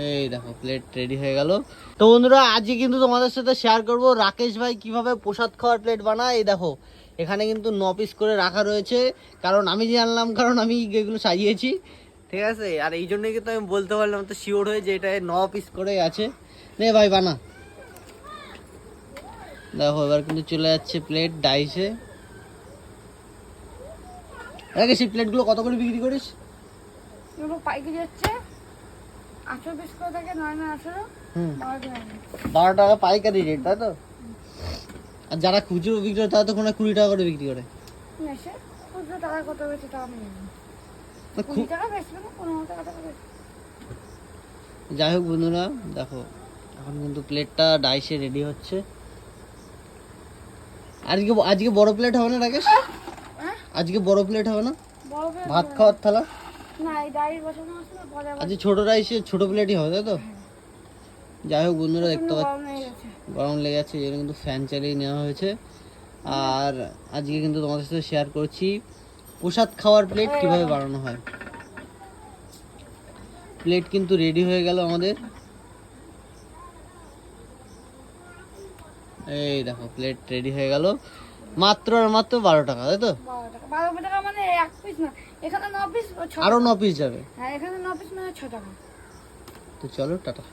এই দেখো plate ready হয়ে গেল। তো বন্ধুরা আজকে কিন্তু তোমাদের সাথে শেয়ার করব রাকেশ ভাই কিভাবে প্রসাদ খাওয়ার প্লেট বানায়। এই দেখো এখানে কিন্তু 9 পিস করে রাখা রয়েছে, কারণ আমি জানলাম, কারণ আমি এগুলো সাজিয়েছি, ঠিক আছে। আর এই জন্যই কিন্তু আমি বলতে পারলাম তো শিওর হয়ে যে এটা 9 পিস করে আছে। নে ভাই বানা। দেখো এবার কিন্তু চলে যাচ্ছে প্লেট ডাইসে। রাকেশ এই প্লেটগুলো কত করে বিক্রি করিস? এগুলো পাইকারি হচ্ছে 18 পিস করে থাকে, 9 9 18 12 টাকা পাইকারি রেট, তাই তো? আর যারা খুচরো বিক্রি করে তারা তো কোনো 20 টাকা করে বিক্রি করে। এসে খুচরো টাকা কত বেশি টাকা আমি জানি না। 20 টাকা বেশি না, 15 টাকা বেশি। যাই হোক বন্ধুরা দেখো এখন কিন্তু প্লেটটা ডাইসে রেডি হচ্ছে। আজকে আজকে বড় প্লেট হবে না রাকেশ? আজকে বড় প্লেট হবে না? বড় করে ভাত খাওয়ার থালা? না, এই ডাইরি বসানো আছে না, পরে আবার আজকে ছোট রাইসে ছোট প্লেটই হবে, তাই তো? যাই হোক বন্ধুরা দেখতে গরম পাচ্ছি হয়ে গেছে। গরম লেগে যাচ্ছে, এই জন্য কিন্তু ফ্যান চালিয়ে নেওয়া হয়েছে। আর আজকে কিন্তু তোমাদের সাথে শেয়ার করছি প্রসাদ খাওয়ার প্লেট কিভাবে বানানো হয়। প্লেট কিন্তু রেডি হয়ে গেল আমাদের। এই দেখো প্লেট রেডি হয়ে গেল, মাত্র আর মাত্র 12 টাকা, তাই তো? 12 টাকা, 12 টাকা মানে এক পিস না, এখানে 9 পিস, আরো 9 পিস যাবে। হ্যাঁ এখানে 9 পিস মানে 6 টাকা। তো চলো টাটা।